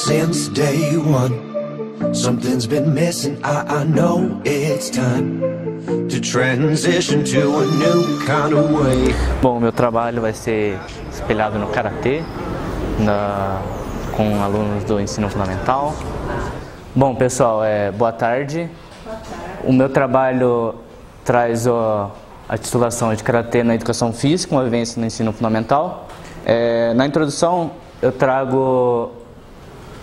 since day one. Something's been missing, I know it's time to transition to a new kind of way. Bom, meu trabalho vai ser espelhado no Karatê, com alunos do ensino fundamental. Bom, pessoal, boa tarde. O meu trabalho traz a titulação de Karatê na Educação Física, uma vivência no ensino fundamental. Na introdução, eu trago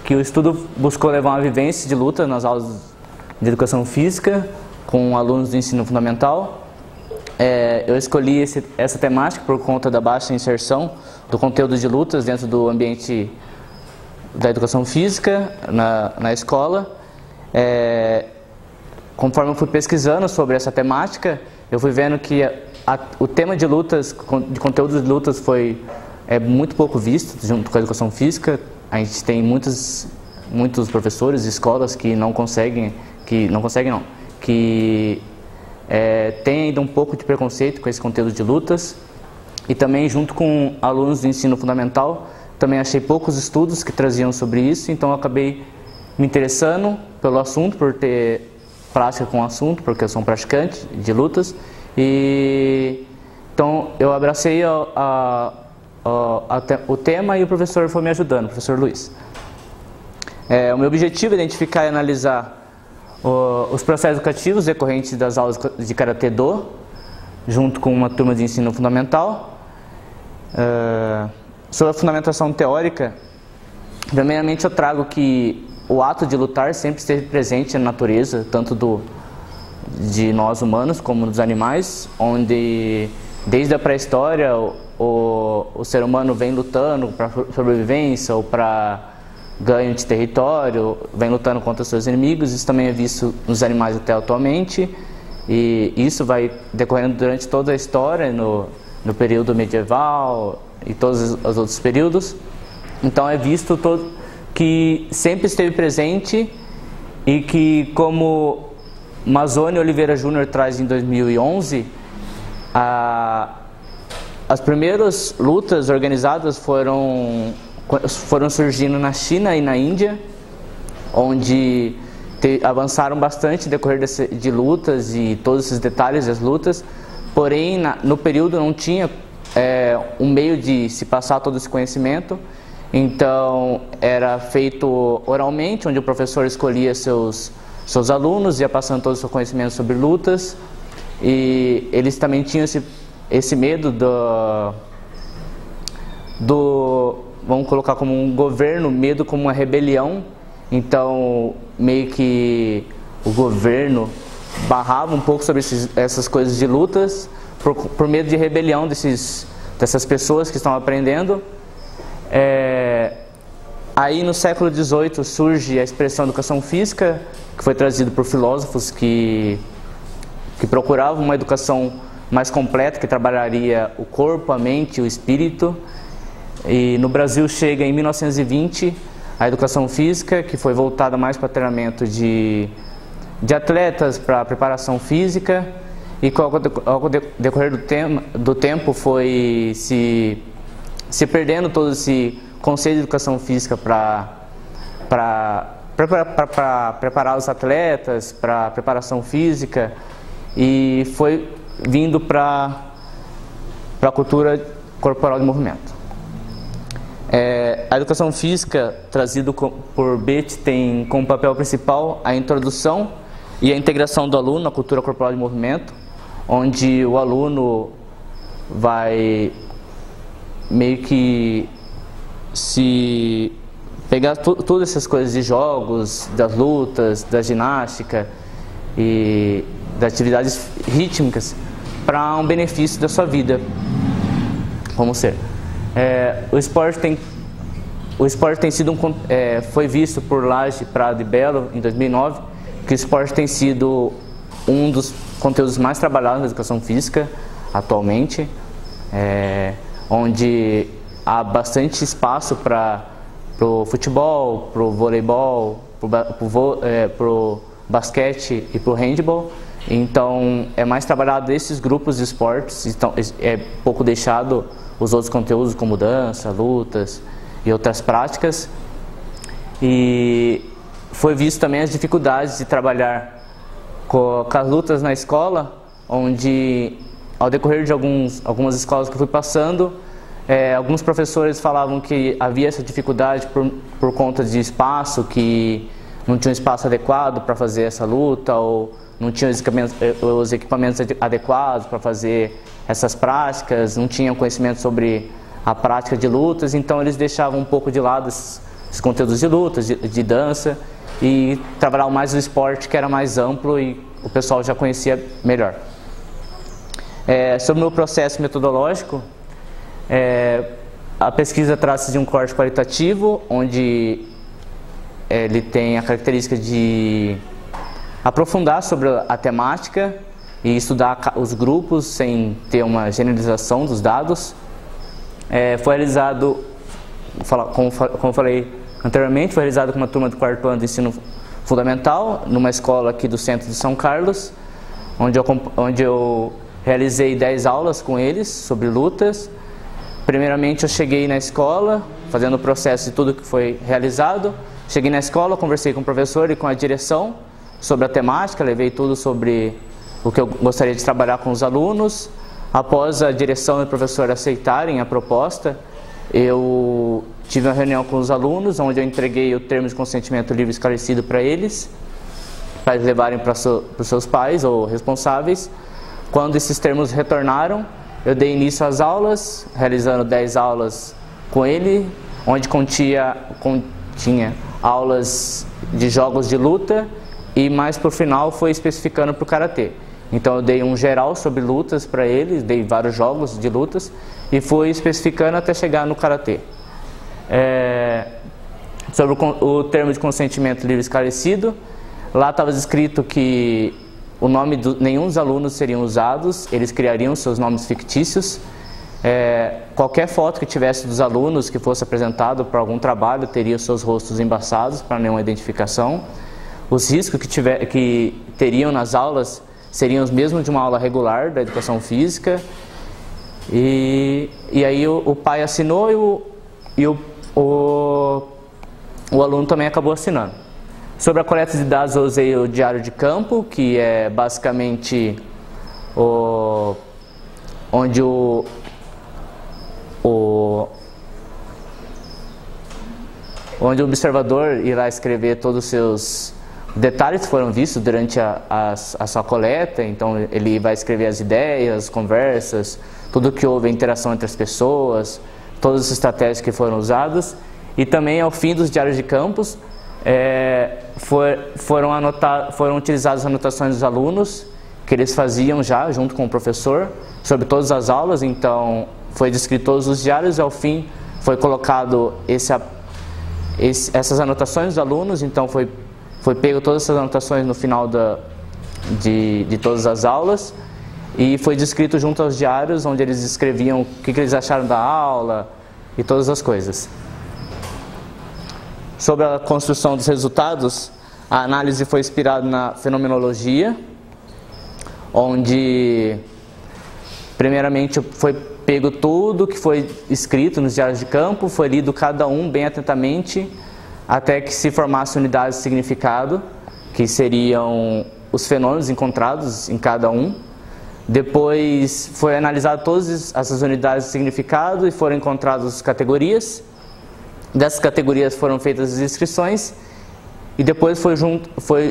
que o estudo buscou levar uma vivência de luta nas aulas de Educação Física com alunos do ensino fundamental. Eu escolhi essa temática por conta da baixa inserção do conteúdo de lutas dentro do ambiente da Educação Física na escola. Conforme eu fui pesquisando sobre essa temática, eu fui vendo que o tema de lutas, de conteúdo de lutas é muito pouco visto junto com a Educação Física. A gente tem muitos professores e escolas que têm ainda um pouco de preconceito com esse conteúdo de lutas. E também, junto com alunos do ensino fundamental, também achei poucos estudos que traziam sobre isso, então eu acabei me interessando pelo assunto, por ter prática com o assunto, porque eu sou um praticante de lutas. E então eu abracei o tema e o professor foi me ajudando, o professor Luiz. O meu objetivo é identificar e analisar os processos educativos decorrentes das aulas de Karatê-Do, junto com uma turma de ensino fundamental. Sobre a fundamentação teórica, primeiramente eu trago que o ato de lutar sempre esteve presente na natureza, tanto de nós humanos como dos animais, onde desde a pré-história o ser humano vem lutando para sobrevivência ou para ganho de território, vem lutando contra seus inimigos. Isso também é visto nos animais até atualmente, e isso vai decorrendo durante toda a história, no período medieval e todos os outros períodos. Então é visto que sempre esteve presente, e que, como Mazzoni Oliveira Júnior traz em 2011, as primeiras lutas organizadas foram surgindo na China e na Índia, onde avançaram bastante no decorrer de lutas e todos esses detalhes das lutas. Porém, no período não tinha um meio de se passar todo esse conhecimento. Então era feito oralmente, onde o professor escolhia seus alunos, ia passando todo o seu conhecimento sobre lutas, e eles também tinham esse medo vamos colocar como um governo, medo como uma rebelião. Então meio que o governo barrava um pouco sobre essas coisas de lutas, por medo de rebelião dessas pessoas que estão aprendendo. Aí no século XVIII surge a expressão educação física, que foi trazido por filósofos que procuravam uma educação mais completa, que trabalharia o corpo, a mente e o espírito. E no Brasil chega em 1920 a educação física, que foi voltada mais para treinamento de atletas, para preparação física, e ao decorrer do tempo foi se perdendo todo esse conceito de educação física para preparar os atletas, para preparação física, e foi vindo para a cultura corporal de movimento. A educação física, trazido por Bethe, tem como papel principal a introdução e a integração do aluno à cultura corporal de movimento, onde o aluno vai meio que se pegar todas essas coisas de jogos, das lutas, da ginástica e das atividades rítmicas para um benefício da sua vida como ser. O esporte tem sido foi visto por Laje, Prado e Belo em 2009, que o esporte tem sido um dos conteúdos mais trabalhados na educação física atualmente, onde há bastante espaço para o futebol, para o voleibol, para o basquete e para o handball. Então é mais trabalhado esses grupos de esportes, então é pouco deixado os outros conteúdos como dança, lutas e outras práticas. E foi visto também as dificuldades de trabalhar com as lutas na escola, onde, ao decorrer de algumas escolas que eu fui passando, alguns professores falavam que havia essa dificuldade por conta de espaço, que não tinha um espaço adequado para fazer essa luta, ou não tinha os equipamentos adequados para fazer essas práticas, não tinham conhecimento sobre a prática de lutas, então eles deixavam um pouco de lado esses conteúdos de lutas, de dança, e trabalhavam mais o esporte, que era mais amplo e o pessoal já conhecia melhor. Sobre o meu processo metodológico, a pesquisa trata-se de um corte qualitativo, onde ele tem a característica de aprofundar sobre a temática e estudar os grupos sem ter uma generalização dos dados. Foi realizado, como eu falei anteriormente, foi realizado com uma turma do 4º ano de ensino fundamental, numa escola aqui do centro de São Carlos, onde eu realizei 10 aulas com eles sobre lutas. Primeiramente eu cheguei na escola, fazendo o processo de tudo que foi realizado. Cheguei na escola, conversei com o professor e com a direção sobre a temática, levei tudo sobre o que eu gostaria de trabalhar com os alunos. Após a direção e o professor aceitarem a proposta, eu tive uma reunião com os alunos, onde eu entreguei o termo de consentimento livre e esclarecido para eles levarem para os seus pais ou responsáveis. Quando esses termos retornaram, eu dei início às aulas, realizando 10 aulas com ele, onde continha aulas de jogos de luta e mais por final foi especificando para o Karatê. Então eu dei um geral sobre lutas para eles, dei vários jogos de lutas e fui especificando até chegar no Karatê. Sobre o termo de consentimento livre e esclarecido, lá estava escrito que o nome de nenhum dos alunos seriam usados, eles criariam seus nomes fictícios. Qualquer foto que tivesse dos alunos que fosse apresentado para algum trabalho teria os seus rostos embaçados para nenhuma identificação. Os riscos que teriam nas aulas seriam os mesmos de uma aula regular da educação física. E aí o pai assinou e o aluno também acabou assinando. Sobre a coleta de dados eu usei o diário de campo, que é basicamente onde o observador irá escrever todos os seus detalhes que foram vistos durante a sua coleta. Então ele vai escrever as ideias, as conversas, tudo que houve, a interação entre as pessoas, todas as estratégias que foram usadas. E também ao fim dos diários de campos foram utilizadas as anotações dos alunos que eles faziam já junto com o professor sobre todas as aulas. Então foi descrito todos os diários e ao fim foi colocado essas anotações dos alunos. Então foi pego todas essas anotações no final de todas as aulas e foi descrito junto aos diários, onde eles escreviam o que eles acharam da aula e todas as coisas. Sobre a construção dos resultados, a análise foi inspirada na fenomenologia, onde primeiramente foi pego tudo que foi escrito nos diários de campo, foi lido cada um bem atentamente, até que se formasse unidades de significado, que seriam os fenômenos encontrados em cada um. Depois foi analisado todas essas unidades de significado e foram encontradas categorias. Dessas categorias foram feitas as inscrições e depois foi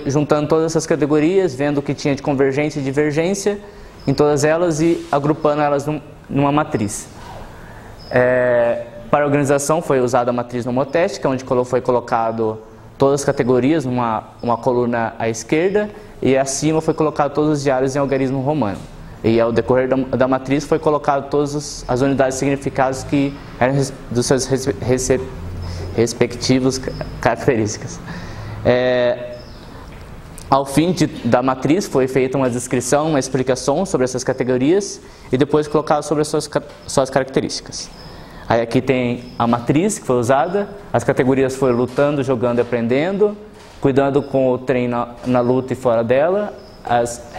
juntando todas essas categorias, vendo o que tinha de convergência e divergência em todas elas e agrupando elas numa matriz. Para a organização foi usada a matriz nomotética, onde foi colocado todas as categorias numa coluna à esquerda e acima foi colocado todos os diários em algarismo romano. E ao decorrer da matriz foi colocado todas as unidades de significados que eram dos seus respectivos características. Ao fim da matriz foi feita uma descrição, uma explicação sobre essas categorias e depois colocado sobre as suas características. Aí aqui tem a matriz que foi usada, as categorias foram lutando, jogando e aprendendo, cuidando com o trem na luta e fora dela, as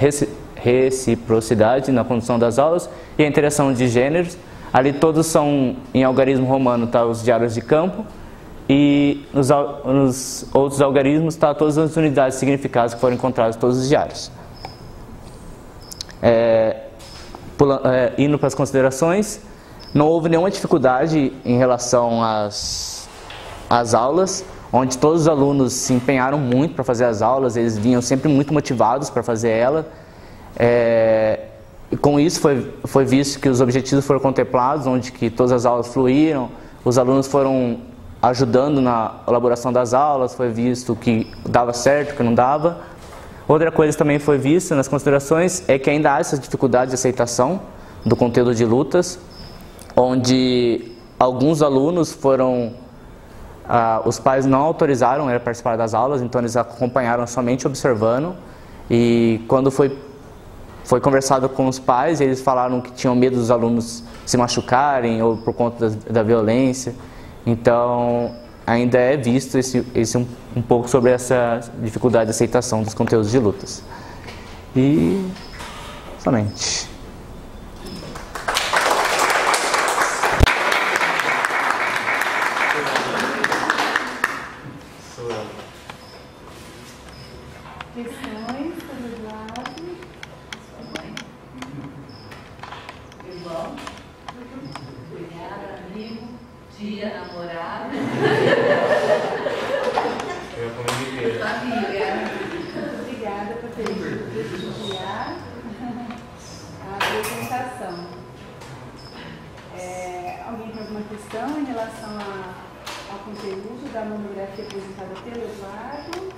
reciprocidade na condução das aulas e a interação de gêneros. Ali todos são em algarismo romano, tá, os diários de campo. e nos outros algarismos está todas as unidades significadas que foram encontradas em todos os diários. Indo para as considerações, não houve nenhuma dificuldade em relação às aulas, onde todos os alunos se empenharam muito para fazer as aulas, eles vinham sempre muito motivados para fazer ela. E com isso foi visto que os objetivos foram contemplados, onde que todas as aulas fluíram, os alunos foram ajudando na elaboração das aulas, foi visto que dava certo, que não dava. Outra coisa também foi vista nas considerações é que ainda há essa dificuldade de aceitação do conteúdo de lutas, onde alguns alunos foram, os pais não autorizaram a participar das aulas, então eles acompanharam somente observando, e quando foi conversado com os pais, eles falaram que tinham medo dos alunos se machucarem ou por conta da violência. Então ainda é visto um pouco sobre essa dificuldade de aceitação dos conteúdos de lutas. E somente. Questões sobre o lado? Irmão? Cunhada, amigo, tia, namorada. Família. Obrigada por ter prestigiar a apresentação. Alguém tem alguma questão em relação ao conteúdo da monografia apresentada pelo Eduardo?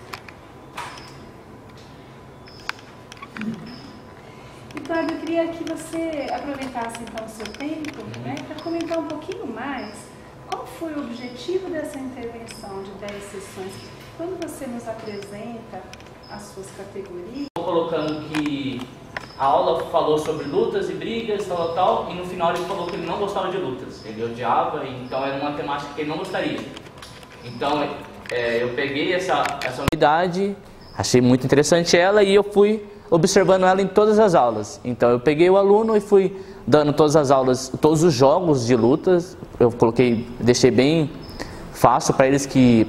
Eduardo, eu queria que você aproveitasse então o seu tempo, né, para comentar um pouquinho mais qual foi o objetivo dessa intervenção de 10 sessões. Quando você nos apresenta as suas categorias... Estou colocando que a aula falou sobre lutas e brigas, tal, e no final ele falou que ele não gostava de lutas, ele odiava, então era uma temática que ele não gostaria. Então eu peguei essa unidade, achei muito interessante ela e eu fui observando ela em todas as aulas. Então eu peguei o aluno e fui dando todas as aulas, todos os jogos de lutas, deixei bem fácil para eles que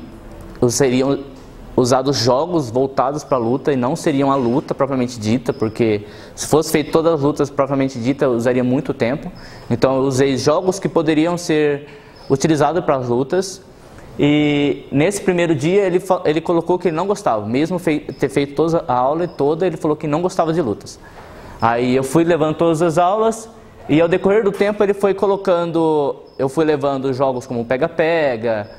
seriam usados jogos voltados para a luta e não seriam a luta propriamente dita, porque se fosse feito todas as lutas propriamente dita, eu usaria muito tempo. Então eu usei jogos que poderiam ser utilizados para as lutas. E nesse primeiro dia ele colocou que ele não gostava, mesmo ter feito toda a aula toda, ele falou que não gostava de lutas. Aí eu fui levando todas as aulas e ao decorrer do tempo eu fui levando jogos como pega-pega,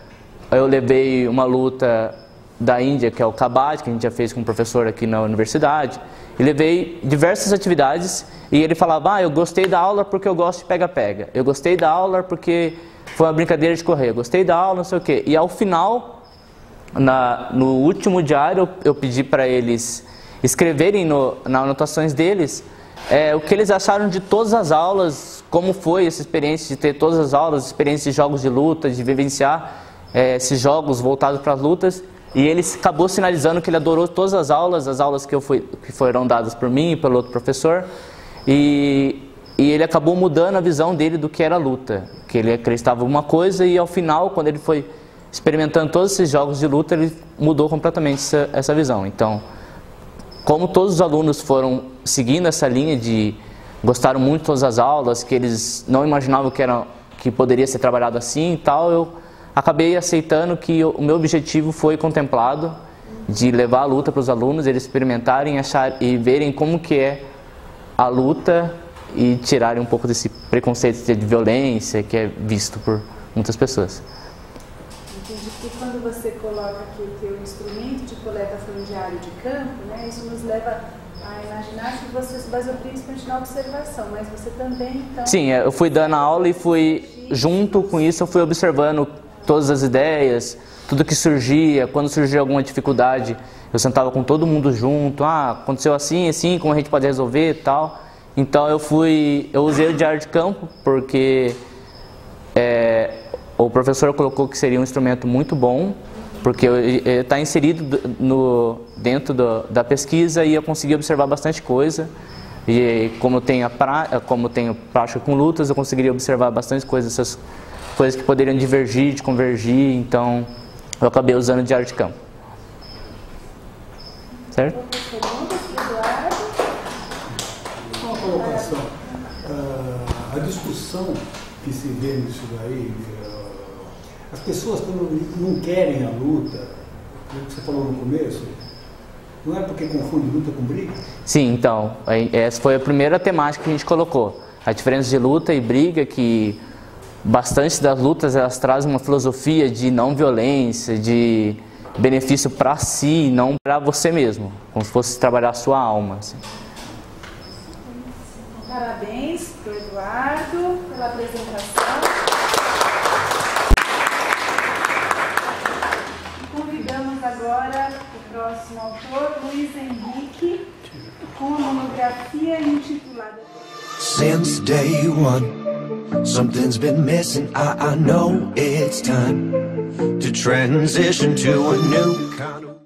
eu levei uma luta da Índia, que é o Kabaddi, que a gente já fez com um professor aqui na universidade, e levei diversas atividades e ele falava, eu gostei da aula porque eu gosto de pega-pega, eu gostei da aula porque foi uma brincadeira de correr, eu gostei da aula, não sei o quê. E ao final, no último diário, eu pedi para eles escreverem nas anotações deles o que eles acharam de todas as aulas, como foi essa experiência de ter todas as aulas, experiência de jogos de luta, de vivenciar esses jogos voltados para as lutas. E ele acabou sinalizando que ele adorou todas as aulas que foram dadas por mim e pelo outro professor. E ele acabou mudando a visão dele do que era a luta, que ele acreditava uma coisa e ao final, quando ele foi experimentando todos esses jogos de luta, ele mudou completamente essa visão. Então, como todos os alunos foram seguindo essa linha de gostaram muito de todas as aulas, que eles não imaginavam que poderia ser trabalhado assim e tal, eu acabei aceitando que o meu objetivo foi contemplado, de levar a luta para os alunos, eles experimentarem, achar e verem como que é a luta e tirarem um pouco desse preconceito de violência que é visto por muitas pessoas. Entendi que quando você coloca aqui o teu instrumento de coleta foi um diário de campo, né, isso nos leva a imaginar que você se baseou principalmente na observação, mas você também... Então, sim, eu fui dando aula e fui, junto com isso, eu fui observando todas as ideias, tudo que surgia, quando surgia alguma dificuldade, eu sentava com todo mundo junto, aconteceu assim, como a gente pode resolver e tal. Então eu usei o diário de campo porque o professor colocou que seria um instrumento muito bom, porque está inserido dentro da pesquisa e eu consegui observar bastante coisa. E como tenho prática com lutas, eu conseguiria observar bastante coisas coisas que poderiam divergir, de convergir, então eu acabei usando diário de campo. Certo? Uma colocação. A discussão que se vê nisso daí, as pessoas quando não querem a luta, o que você falou no começo, não é porque confunde luta com briga? Sim, então, essa foi a primeira temática que a gente colocou. A diferença de luta e briga, que bastante das lutas elas trazem uma filosofia de não violência, de benefício para si, não para você mesmo, como se fosse trabalhar a sua alma. Assim. Parabéns para o Eduardo pela apresentação. Convidamos agora o próximo autor, Luiz Henrique, com a monografia intitulada Since day one, something's been missing. I know it's time to transition to a new kind of